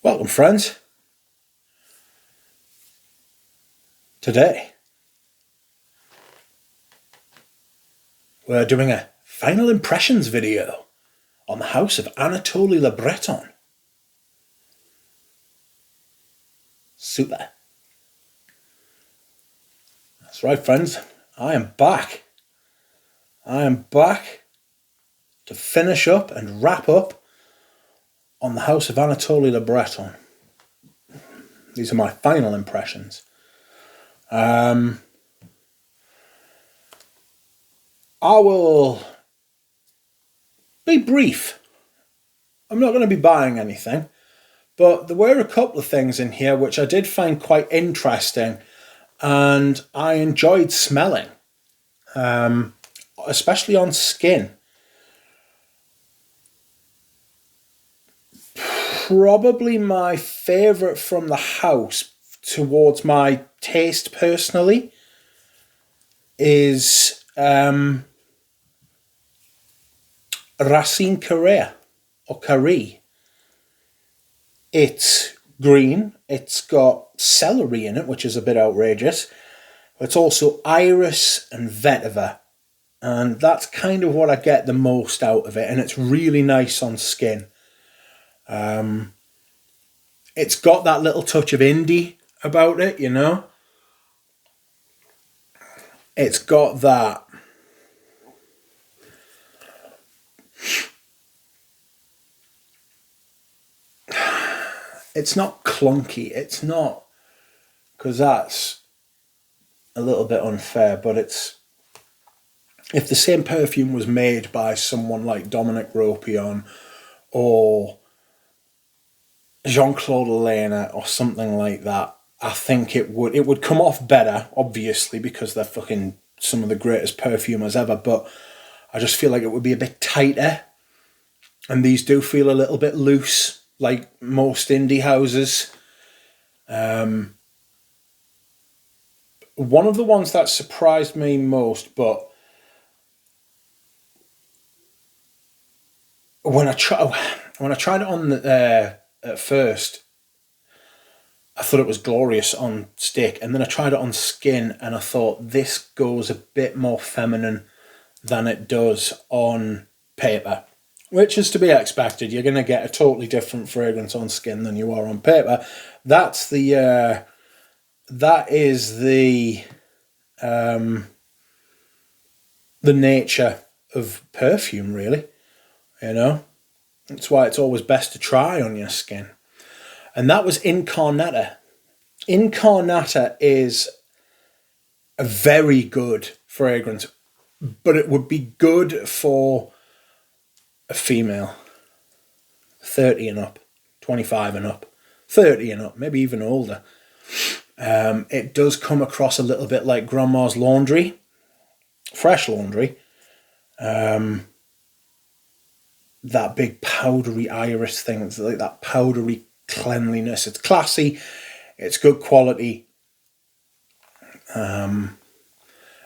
Welcome, friends. Today, we're doing a final impressions video on the house of Anatole Lebreton. Super. That's right, friends. I am back. I am back to finish up and wrap up on the house of Anatole Lebreton. These are my final impressions. I will be brief. I'm not going to be buying anything, but there were a couple of things in here which I did find quite interesting and I enjoyed smelling, especially on skin. Probably my favourite from the house towards my taste personally is Racine Carré or Carré. It's green, it's got celery in it, which is a bit outrageous. It's also iris and vetiver, and that's kind of what I get the most out of it, and it's really nice on skin. It's got that little touch of indie about it, you know. It's got that it's not clunky, it's not, because that's a little bit unfair, but it's, if the same perfume was made by someone like Dominic Ropion or Jean-Claude Elena or something like that, I think it would come off better, obviously, because they're fucking some of the greatest perfumers ever, but I just feel like it would be a bit tighter, and these do feel a little bit loose, like most indie houses. One of the ones that surprised me most, but when I tried it on at first, I thought it was glorious on stick, and then I tried it on skin and I thought this goes a bit more feminine than it does on paper, which is to be expected. You're going to get a totally different fragrance on skin than you are on paper. That is the nature of perfume, really. You know, that's why it's always best to try on your skin. And that was Incarnata. Incarnata is a very good fragrance, but it would be good for a female, 30 and up, 25 and up, 30 and up, maybe even older. It does come across a little bit like grandma's laundry, fresh laundry. That big powdery iris thing, it's like that powdery cleanliness. It's classy, it's good quality, and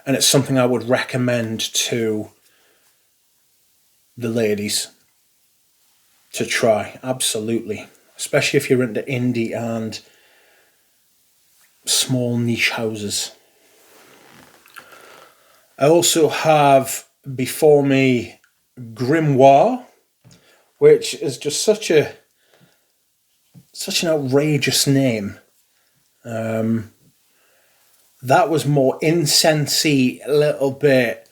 it's something I would recommend to the ladies to try, absolutely, especially if you're into indie and small niche houses. I also have before me Grimoire, which is just such an outrageous name. That was more incensey, a little bit,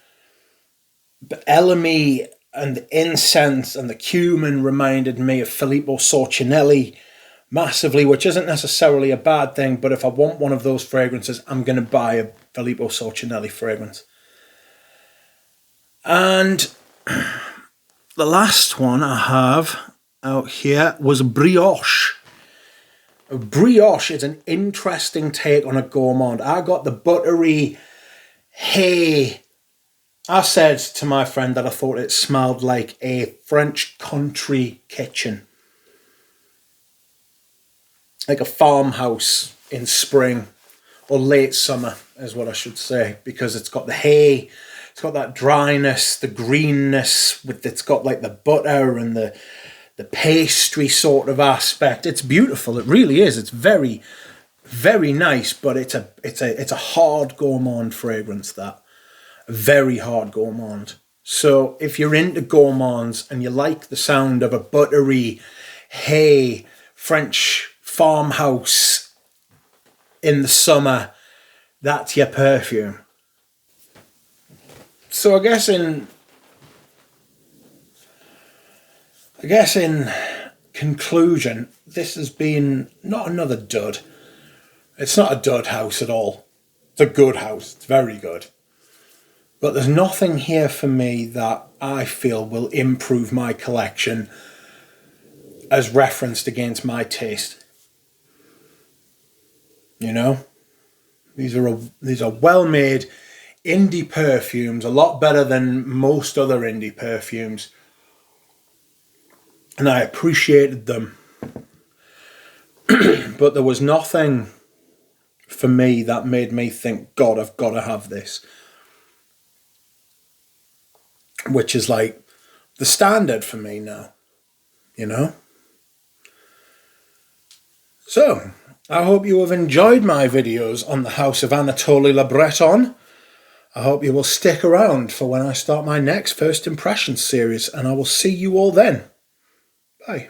but elemi, and the incense and the cumin reminded me of Filippo Sorcinelli massively, which isn't necessarily a bad thing, but if I want one of those fragrances, I'm going to buy a Filippo Sorcinelli fragrance. And the last one I have out here was Brioche. Brioche is an interesting take on a gourmand. I got the buttery hay. I said to my friend that I thought it smelled like a French country kitchen. Like a farmhouse in spring or late summer is what I should say, because it's got the hay, it's got that dryness, the greenness, it's got like the butter and the the pastry sort of aspect. It's beautiful. It really is. It's very, very nice, but it's a hard gourmand fragrance, that. Very hard gourmand. So if you're into gourmands and you like the sound of a buttery hay French farmhouse in the summer, that's your perfume. So I guess in conclusion, this has been not another dud. It's not a dud house at all. It's a good house. It's very good. But there's nothing here for me that I feel will improve my collection as referenced against my taste. You know? These are well-made indie perfumes, a lot better than most other indie perfumes. And I appreciated them. But there was nothing for me that made me think, God, I've got to have this. Which is like the standard for me now, you know? So, I hope you have enjoyed my videos on the house of Anatole Lebreton. I hope you will stick around for when I start my next First Impressions series, and I will see you all then. Bye.